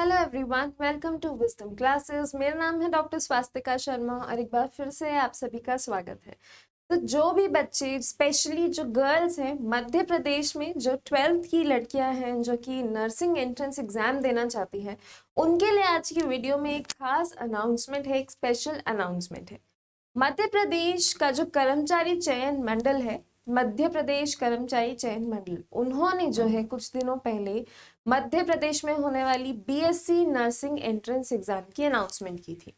Hello everyone, welcome to wisdom classes. मेरा नाम है डॉक्टर स्वास्तिका शर्मा और एक बार फिर से आप सभी का स्वागत है। तो जो भी बच्चे, स्पेशली जो गर्ल्स हैं मध्य प्रदेश में, जो 12th की लड़कियां हैं जो कि नर्सिंग एंट्रेंस एग्जाम देना चाहती हैं, उनके लिए आज की वीडियो में एक खास अनाउंसमेंट है, एक स्पेशल अनाउंसमेंट है। मध्य प्रदेश का जो कर्मचारी चयन मंडल है, मध्य प्रदेश कर्मचारी चयन मंडल, उन्होंने जो है कुछ दिनों पहले मध्य प्रदेश में होने वाली बीएससी नर्सिंग एंट्रेंस एग्जाम की अनाउंसमेंट की थी।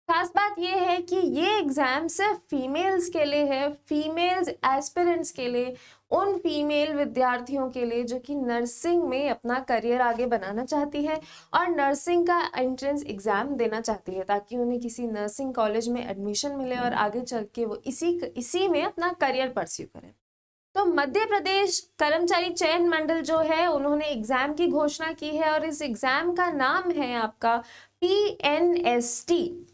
खास बात यह है कि ये एग्जाम सिर्फ फीमेल्स के लिए है, फीमेल्स एस्पिरेंट्स के लिए, उन फीमेल विद्यार्थियों के लिए जो कि नर्सिंग में अपना करियर आगे बनाना चाहती है और नर्सिंग का एंट्रेंस एग्जाम देना चाहती है, ताकि उन्हें किसी नर्सिंग कॉलेज में एडमिशन मिले और आगे चल के वो इसी में अपना करियर परस्यू करें। तो मध्य प्रदेश कर्मचारी चयन मंडल जो है, उन्होंने एग्जाम की घोषणा की है और इस एग्जाम का नाम है आपका PNST,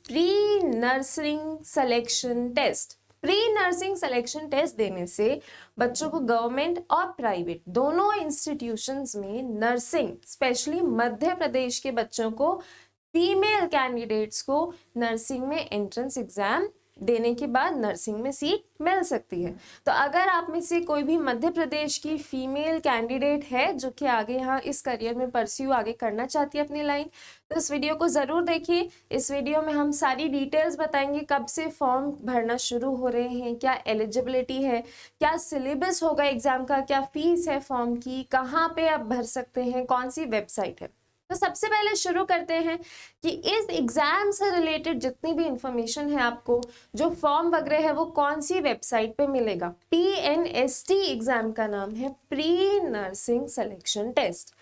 pre nursing selection test. Pre nursing selection test देने से बच्चों को गवर्नमेंट और प्राइवेट दोनों इंस्टीट्यूशंस में नर्सिंग, स्पेशली मध्य प्रदेश के बच्चों को, फीमेल कैंडिडेट्स को नर्सिंग में एंट्रेंस एग्जाम देने के बाद नर्सिंग में सीट मिल सकती है। तो अगर आप में से कोई भी मध्य प्रदेश की फीमेल कैंडिडेट है जो कि आगे यहाँ इस करियर में परस्यू आगे करना चाहती है अपनी लाइन, तो इस वीडियो को ज़रूर देखिए। इस वीडियो में हम सारी डिटेल्स बताएंगे, कब से फॉर्म भरना शुरू हो रहे हैं, क्या एलिजिबिलिटी है, क्या सिलेबस होगा एग्जाम का, क्या फीस है फॉर्म की, कहाँ पे आप भर सकते हैं, कौन सी वेबसाइट है। तो सबसे पहले शुरू करते हैं कि इस एग्जाम से रिलेटेड जितनी भी इंफॉर्मेशन है, आपको जो फॉर्म वगैरह है वो कौन सी वेबसाइट पे मिलेगा। PNST एग्जाम का नाम है pre nursing selection test.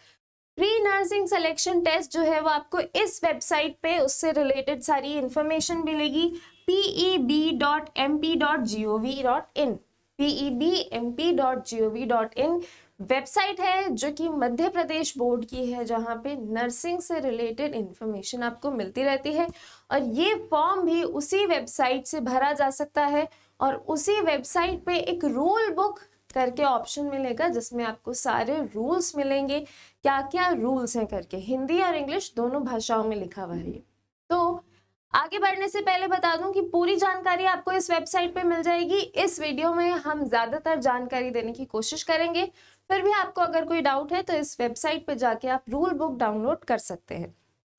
Pre nursing selection test जो है वो आपको इस वेबसाइट पे उससे रिलेटेड सारी इंफॉर्मेशन मिलेगी, peb.mp.gov.in। pebmp.gov.in वेबसाइट है जो कि मध्य प्रदेश बोर्ड की है, जहां पे नर्सिंग से रिलेटेड इंफॉर्मेशन आपको मिलती रहती है। और ये फॉर्म भी उसी वेबसाइट से भरा जा सकता है और उसी वेबसाइट पे एक रूल बुक करके ऑप्शन मिलेगा, जिसमें आपको सारे रूल्स मिलेंगे, क्या क्या रूल्स हैं करके, हिंदी और इंग्लिश दोनों भाषाओं में लिखा हुआ है। तो आगे बढ़ने से पहले बता दूं कि पूरी जानकारी आपको इस वेबसाइट पे मिल जाएगी। इस वीडियो में हम ज्यादातर जानकारी देने की कोशिश करेंगे, फिर भी आपको अगर कोई डाउट है तो इस वेबसाइट पे जाके आप रूल बुक डाउनलोड कर सकते हैं।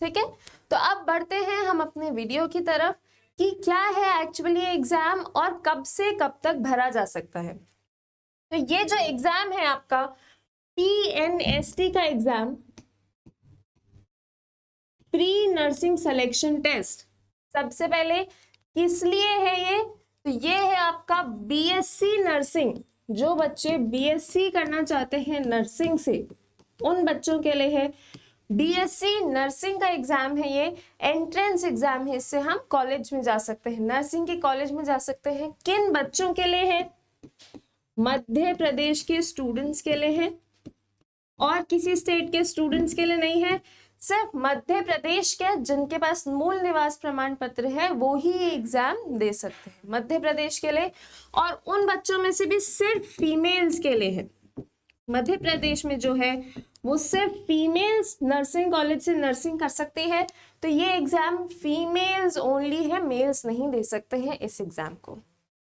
ठीक है, तो अब बढ़ते हैं हम अपने वीडियो की तरफ कि क्या है एक्चुअली एग्जाम और कब से कब तक भरा जा सकता है। तो ये जो एग्जाम है आपका PNST का exam, pre nursing selection test, सबसे पहले किस लिए है ये, तो ये है आपका BSc नर्सिंग। जो बच्चे BSc करना चाहते हैं नर्सिंग से, उन बच्चों के लिए है। BSc नर्सिंग का एग्जाम है, ये एंट्रेंस एग्जाम है, इससे हम कॉलेज में जा सकते हैं, नर्सिंग के कॉलेज में जा सकते हैं। किन बच्चों के लिए है? मध्य प्रदेश के स्टूडेंट्स के लिए है और किसी स्टेट के स्टूडेंट्स के लिए नहीं है। सिर्फ मध्य प्रदेश के जिनके पास मूल निवास प्रमाण पत्र है वो ही एग्जाम दे सकते हैं, मध्य प्रदेश के लिए। और उन बच्चों में से भी सिर्फ फीमेल्स के लिए है। मध्य प्रदेश में जो है वो सिर्फ फीमेल्स नर्सिंग कॉलेज से नर्सिंग कर सकती है। तो ये एग्जाम फीमेल्स ओनली है, मेल्स नहीं दे सकते हैं इस एग्जाम को।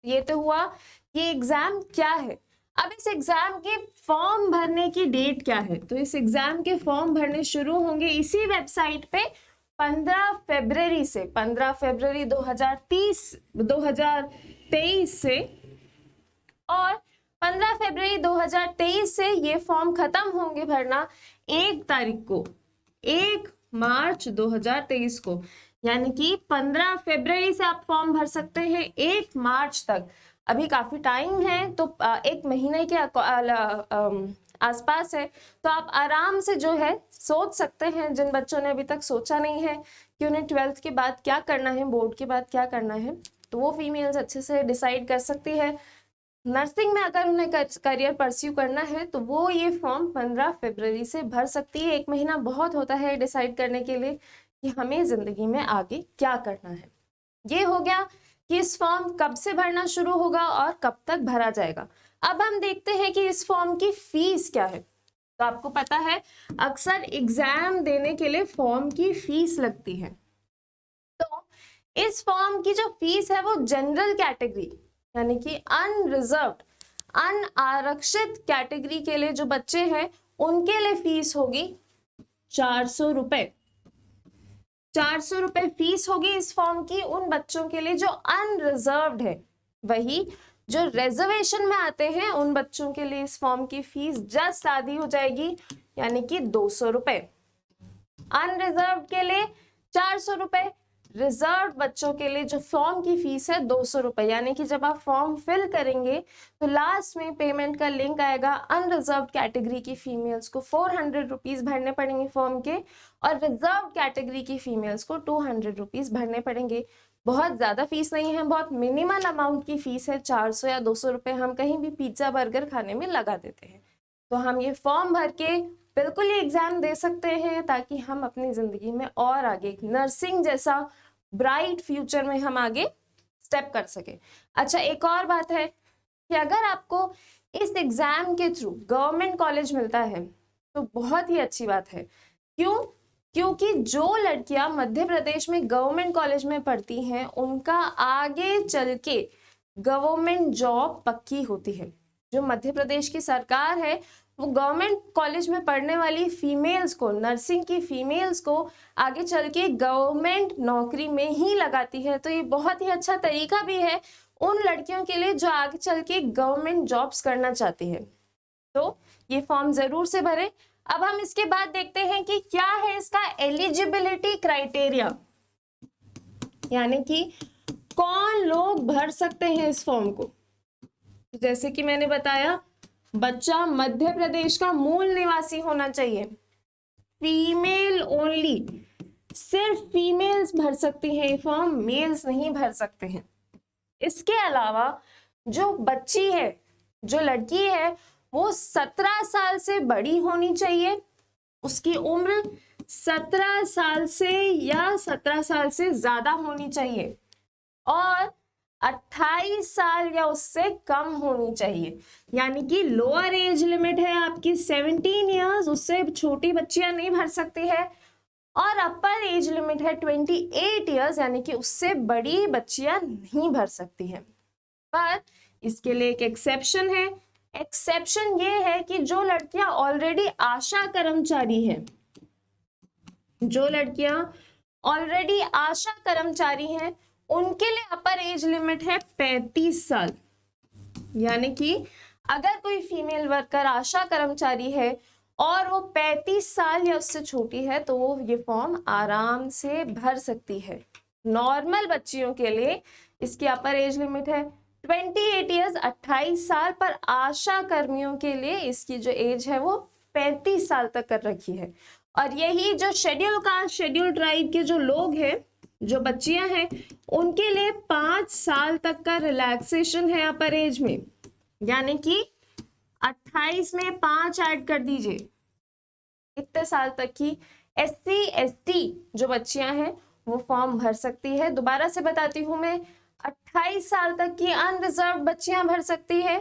ये तो हुआ ये एग्जाम क्या है। अब इस एग्जाम के फॉर्म भरने की डेट क्या है, तो इस एग्जाम के फॉर्म भरने शुरू होंगे इसी वेबसाइट पे 15 फरवरी से, 15 फरवरी 2023 से, और 15 फरवरी 2023 से ये फॉर्म खत्म होंगे भरना 1 तारीख को, 1 मार्च 2023 को। यानी कि 15 फरवरी से आप फॉर्म भर सकते हैं 1 मार्च तक। अभी काफी टाइम है, तो 1 महीने के आसपास है, तो आप आराम से जो है सोच सकते हैं। जिन बच्चों ने अभी तक सोचा नहीं है कि उन्हें 12th के बाद क्या करना है, बोर्ड के बाद क्या करना है, तो वो फीमेल्स अच्छे से डिसाइड कर सकती है। नर्सिंग में अगर उन्हें करियर परस्यू करना है तो वो ये फॉर्म 15 फरवरी से भर सकती है। 1 महीना बहुत होता है डिसाइड करने के लिए कि हमें जिंदगी में आगे क्या करना है। ये हो गया कि इस फॉर्म कब से भरना शुरू होगा और कब तक भरा जाएगा। अब हम देखते हैं कि इस फॉर्म की फीस क्या है। तो आपको पता है अक्सर एग्जाम देने के लिए फॉर्म की फीस लगती है। तो इस फॉर्म की जो फीस है वो जनरल कैटेगरी यानी कि अनरिजर्व्ड अनारक्षित कैटेगरी के लिए जो बच्चे हैं उनके लिए फीस होगी 400 रुपए। 400 रुपए फीस होगी इस फॉर्म की उन बच्चों के लिए जो अनरिजर्व्ड है। वही जो रिजर्वेशन में आते हैं उन बच्चों के लिए इस फॉर्म की फीस जस्ट आधी हो जाएगी यानी कि 200 रुपए। अनरिजर्व्ड के लिए 400 रुपए, रिजर्व बच्चों के लिए जो फॉर्म की फीस है 200 रुपए। यानी कि जब आप फॉर्म फिल करेंगे तो लास्ट में पेमेंट का लिंक आएगा। अनरिजर्व कैटेगरी की फीमेल्स को 400 रुपीज भरने पड़ेंगे फॉर्म के और रिजर्व कैटेगरी की फीमेल्स को 200 रुपीज भरने पड़ेंगे। बहुत ज्यादा फीस नहीं है, बहुत मिनिमल अमाउंट की फीस है। 400 या 200 रुपए हम कहीं भी पिज्जा बर्गर खाने में लगा देते हैं। तो हम ये फॉर्म भर के बिल्कुल ये एग्जाम दे सकते हैं ताकि हम अपनी जिंदगी में और आगे नर्सिंग जैसा ब्राइट फ्यूचर में हम आगे स्टेप कर सके। अच्छा, एक और बात है कि अगर आपको इस एग्जाम के थ्रू गवर्नमेंट कॉलेज मिलता है तो बहुत ही अच्छी बात है। क्यों? क्योंकि जो लड़कियां मध्य प्रदेश में गवर्नमेंट कॉलेज में पढ़ती हैं उनका आगे चल के गवर्नमेंट जॉब पक्की होती है। जो मध्य प्रदेश की सरकार है वो गवर्नमेंट कॉलेज में पढ़ने वाली फीमेल्स को, नर्सिंग की फीमेल्स को आगे चल के गवर्नमेंट नौकरी में ही लगाती है। तो ये बहुत ही अच्छा तरीका भी है उन लड़कियों के लिए जो आगे चल के गवर्नमेंट जॉब्स करना चाहती है। तो ये फॉर्म जरूर से भरें। अब हम इसके बाद देखते हैं कि क्या है इसका एलिजिबिलिटी क्राइटेरिया, यानी कि कौन लोग भर सकते हैं इस फॉर्म को। जैसे कि मैंने बताया, बच्चा मध्य प्रदेश का मूल निवासी होना चाहिए, फीमेल ओनली, सिर्फ फीमेल्स भर सकती हैं ये फॉर्म, मेल्स नहीं भर सकते हैं। इसके अलावा जो बच्ची है, जो लड़की है, वो 17 साल से बड़ी होनी चाहिए, उसकी उम्र 17 साल से या 17 साल से ज्यादा होनी चाहिए और 28 साल या उससे कम होनी चाहिए। यानी कि लोअर एज लिमिट है आपकी 17 इयर्स, उससे छोटी बच्चियां नहीं भर सकती है, और अपर एज लिमिट है 28 इयर्स, यानी कि उससे बड़ी बच्चियां नहीं भर सकती हैं। पर इसके लिए एक एक्सेप्शन है। एक्सेप्शन ये है कि जो लड़कियां ऑलरेडी आशा कर्मचारी हैं, जो लड़कियां ऑलरेडी आशा कर्मचारी हैं, उनके लिए अपर एज लिमिट है 35 साल। यानी कि अगर कोई फीमेल वर्कर आशा कर्मचारी है और वो 35 साल या उससे छोटी है तो वो ये फॉर्म आराम से भर सकती है। नॉर्मल बच्चियों के लिए इसकी अपर एज लिमिट है 28 इयर्स, 28 साल, पर आशा कर्मियों के लिए इसकी जो एज है वो 35 साल तक कर रखी है। और यही जो शेड्यूल कास्ट, शेड्यूल ट्राइब के जो लोग हैं, जो बच्चियां हैं, उनके लिए 5 साल तक का रिलैक्सेशन है अपर एज में। यानी कि 28 में 5 ऐड कर दीजिए, इतने साल तक की SC ST जो बच्चियां हैं वो फॉर्म भर सकती है। दोबारा से बताती हूं मैं, 28 साल तक की अनरिजर्व बच्चियां भर सकती है,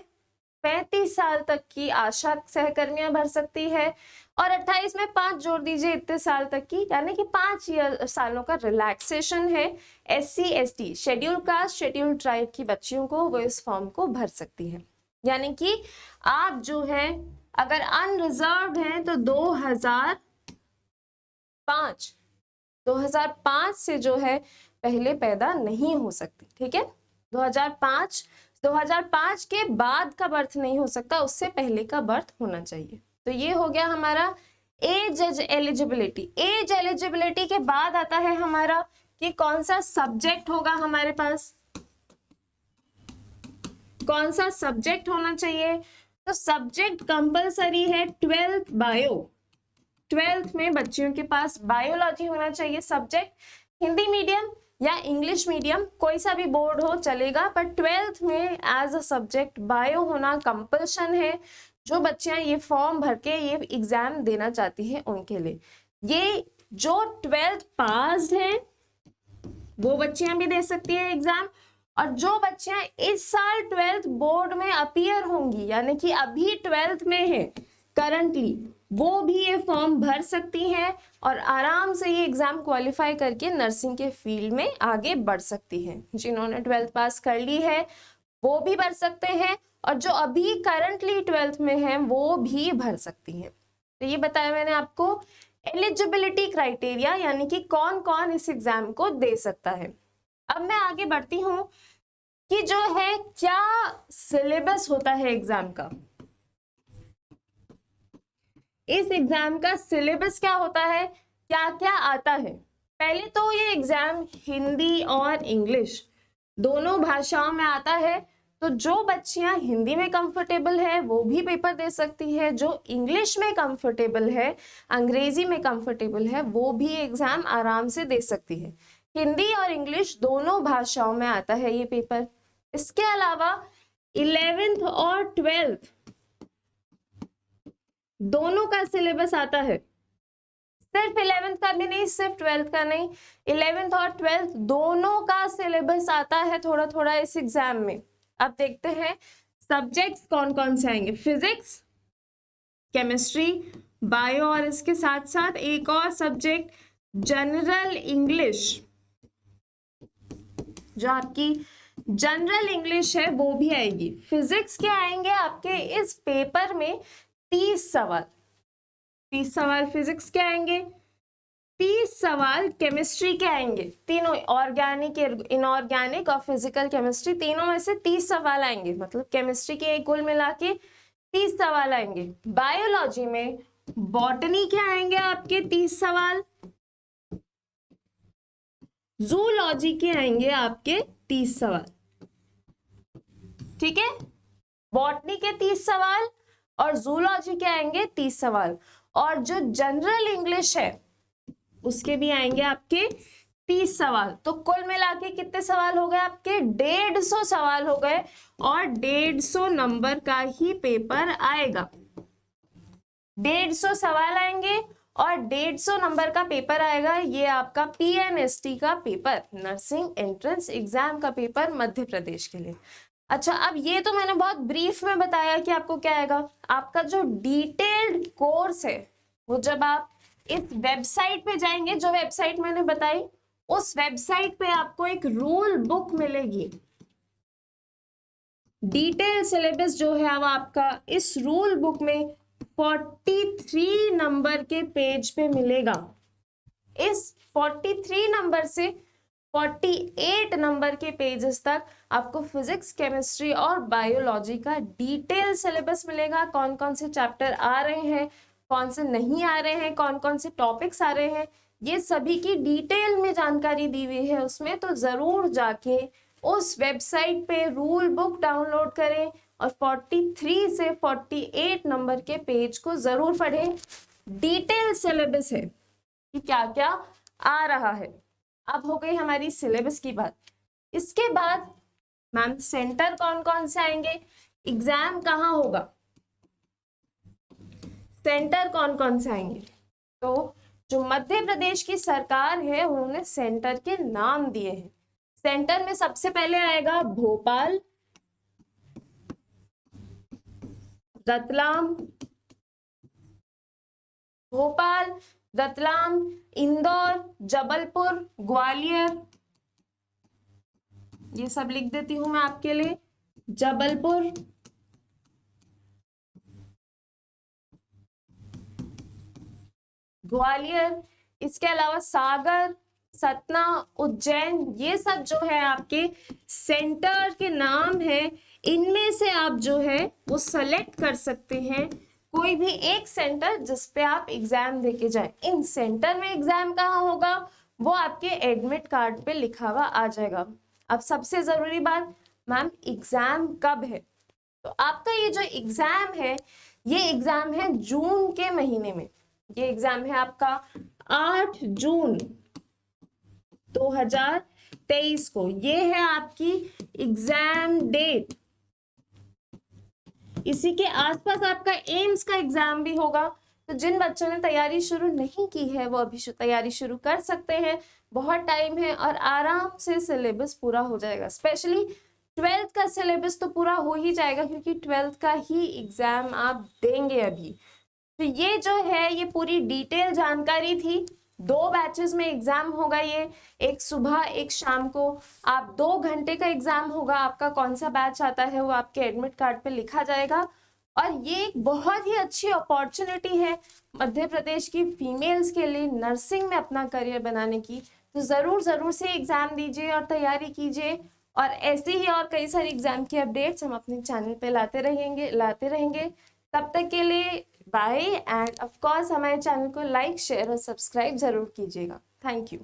35 साल तक की आशा सहकर्मियां भर सकती है, और 28 में 5 जोड़ दीजिए इतने साल तक की, यानी कि 5 सालों का रिलैक्सेशन है। SC ST schedule caste, schedule tribe की बच्चियों को वो इस फॉर्म को भर सकती है। यानी कि आप जो है अगर अनरिजर्व्ड हैं तो 2005 से जो है पहले पैदा नहीं हो सकती। ठीक है, 2005 के बाद का बर्थ नहीं हो सकता, उससे पहले का बर्थ होना चाहिए। तो ये हो गया हमारा एज एलिजिबिलिटी। एज एलिजिबिलिटी के बाद आता है हमारा कि कौन सा सब्जेक्ट होगा हमारे पास, कौन सा सब्जेक्ट होना चाहिए। तो सब्जेक्ट कंपलसरी है 12th बायो। 12th में बच्चियों के पास बायोलॉजी होना चाहिए सब्जेक्ट। हिंदी मीडियम या इंग्लिश मीडियम कोई सा भी बोर्ड हो चलेगा, पर 12th में एज अ सब्जेक्ट बायो होना कंपल्शन है। जो बच्चियां ये फॉर्म भर के ये एग्जाम देना चाहती हैं उनके लिए, ये जो 12th पास है वो बच्चियां भी दे सकती है एग्जाम, और जो बच्चियां इस साल 12th बोर्ड में अपीयर होंगी, यानी कि अभी 12th में है, करंटली, वो भी ये फॉर्म भर सकती हैं और आराम से ये एग्जाम क्वालिफाई करके नर्सिंग के फील्ड में आगे बढ़ सकती हैं। जिन्होंने 12th पास कर ली है वो भी भर सकते हैं और जो अभी करंटली 12th में हैं वो भी भर सकती हैं। तो ये बताया मैंने आपको एलिजिबिलिटी क्राइटेरिया, यानी कि कौन कौन इस एग्जाम को दे सकता है। अब मैं आगे बढ़ती हूँ कि जो है क्या सिलेबस होता है एग्जाम का। इस एग्जाम का सिलेबस क्या होता है, क्या क्या आता है। पहले तो ये एग्जाम हिंदी और इंग्लिश दोनों भाषाओं में आता है, तो जो बच्चियां हिंदी में कंफर्टेबल है वो भी पेपर दे सकती है, जो इंग्लिश में कंफर्टेबल है, अंग्रेजी में कंफर्टेबल है, वो भी एग्जाम आराम से दे सकती है। हिंदी और इंग्लिश दोनों भाषाओं में आता है ये पेपर। इसके अलावा 11th और 12th दोनों का सिलेबस आता है, सिर्फ 11th का भी नहीं, सिर्फ 12th का नहीं, 11th और 12th दोनों का सिलेबस आता है थोड़ा थोड़ा इस एग्जाम में। अब देखते हैं सब्जेक्ट्स कौन कौन से आएंगे। फिजिक्स, केमिस्ट्री, बायो और इसके साथ साथ एक और सब्जेक्ट जनरल इंग्लिश, जो आपकी जनरल इंग्लिश है वो भी आएगी। फिजिक्स के आएंगे आपके इस पेपर में 30 सवाल, 30 सवाल फिजिक्स के आएंगे, 30 सवाल केमिस्ट्री के आएंगे, तीनों ऑर्गेनिक, इनऑर्गेनिक और फिजिकल केमिस्ट्री, तीनों में से 30 सवाल आएंगे, मतलब केमिस्ट्री के कुल मिला के 30 सवाल आएंगे। बायोलॉजी में बॉटनी के आएंगे आपके 30 सवाल, जूलॉजी के आएंगे आपके 30 सवाल, ठीक है। बॉटनी के 30 सवाल और जूलॉजी के आएंगे 30 सवाल, और जो जनरल इंग्लिश है उसके भी आएंगे आपके 30 सवाल। तो कुल मिला के कितने सवाल हो गए आपके, 150 सवाल हो गए, और 150 नंबर का ही पेपर आएगा। 150 सवाल आएंगे और 150 नंबर का पेपर आएगा। ये आपका PNST का पेपर, नर्सिंग एंट्रेंस एग्जाम का पेपर मध्य प्रदेश के लिए। अच्छा, अब ये तो मैंने बहुत ब्रीफ में बताया कि आपको क्या आएगा। आपका जो डिटेल्ड कोर्स है वो जब आप इस वेबसाइट पे जाएंगे, जो वेबसाइट मैंने बताई, उस वेबसाइट पे आपको एक रूल बुक मिलेगी। डिटेल सिलेबस जो है वो आपका इस रूल बुक में 43 नंबर के पेज पे मिलेगा। इस 43 नंबर से 48 नंबर के पेजेस तक आपको फिजिक्स, केमिस्ट्री और बायोलॉजी का डिटेल सिलेबस मिलेगा। कौन कौन से चैप्टर आ रहे हैं, कौन से नहीं आ रहे हैं, कौन कौन से टॉपिक्स आ रहे हैं, ये सभी की डिटेल में जानकारी दी हुई है उसमें। तो जरूर जाके उस वेबसाइट पे रूल बुक डाउनलोड करें और 43 से 48 नंबर के पेज को जरूर पढ़ें। डिटेल सिलेबस है कि क्या क्या आ रहा है। अब हो गई हमारी सिलेबस की बात। इसके बाद मैम सेंटर कौन कौन से आएंगे, एग्जाम कहाँ होगा, सेंटर कौन कौन से आएंगे। तो जो मध्य प्रदेश की सरकार है उन्होंने सेंटर के नाम दिए हैं। सेंटर में सबसे पहले आएगा भोपाल, रतलाम, भोपाल, रतलाम, इंदौर, जबलपुर, ग्वालियर, ये सब लिख देती हूं मैं आपके लिए। जबलपुर, ग्वालियर, इसके अलावा सागर, सतना, उज्जैन, ये सब जो है आपके सेंटर के नाम है। इनमें से आप जो है वो सेलेक्ट कर सकते हैं कोई भी एक सेंटर जिस पे आप एग्जाम देके जाएं। इन सेंटर में एग्जाम कहाँ होगा वो आपके एडमिट कार्ड पे लिखा हुआ आ जाएगा। अब सबसे जरूरी बात, मैम एग्जाम कब है, तो आपका ये जो एग्जाम है ये एग्जाम है जून के महीने में। ये एग्जाम है आपका 8 जून 2023 को। ये है आपकी एग्जाम डेट। इसी के आसपास आपका एम्स का एग्जाम भी होगा। तो जिन बच्चों ने तैयारी शुरू नहीं की है वो अभी तैयारी शुरू कर सकते हैं, बहुत टाइम है और आराम से सिलेबस पूरा हो जाएगा। स्पेशली 12th का सिलेबस तो पूरा हो ही जाएगा क्योंकि 12th का ही एग्जाम आप देंगे अभी। तो ये जो है ये पूरी डिटेल जानकारी थी। 2 बैचेस में एग्जाम होगा ये, एक सुबह एक शाम को। आप 2 घंटे का एग्जाम होगा, आपका कौन सा बैच आता है वो आपके एडमिट कार्ड पे लिखा जाएगा। और ये एक बहुत ही अच्छी अपॉर्चुनिटी है मध्य प्रदेश की फीमेल्स के लिए नर्सिंग में अपना करियर बनाने की। तो जरूर से एग्जाम दीजिए और तैयारी कीजिए। और ऐसे ही और कई सारे एग्जाम की अपडेट्स हम अपने चैनल पे लाते रहेंगे। तब तक के लिए बाय, एंड ऑफ कोर्स हमारे चैनल को लाइक, शेयर और सब्सक्राइब जरूर कीजिएगा। Thank you.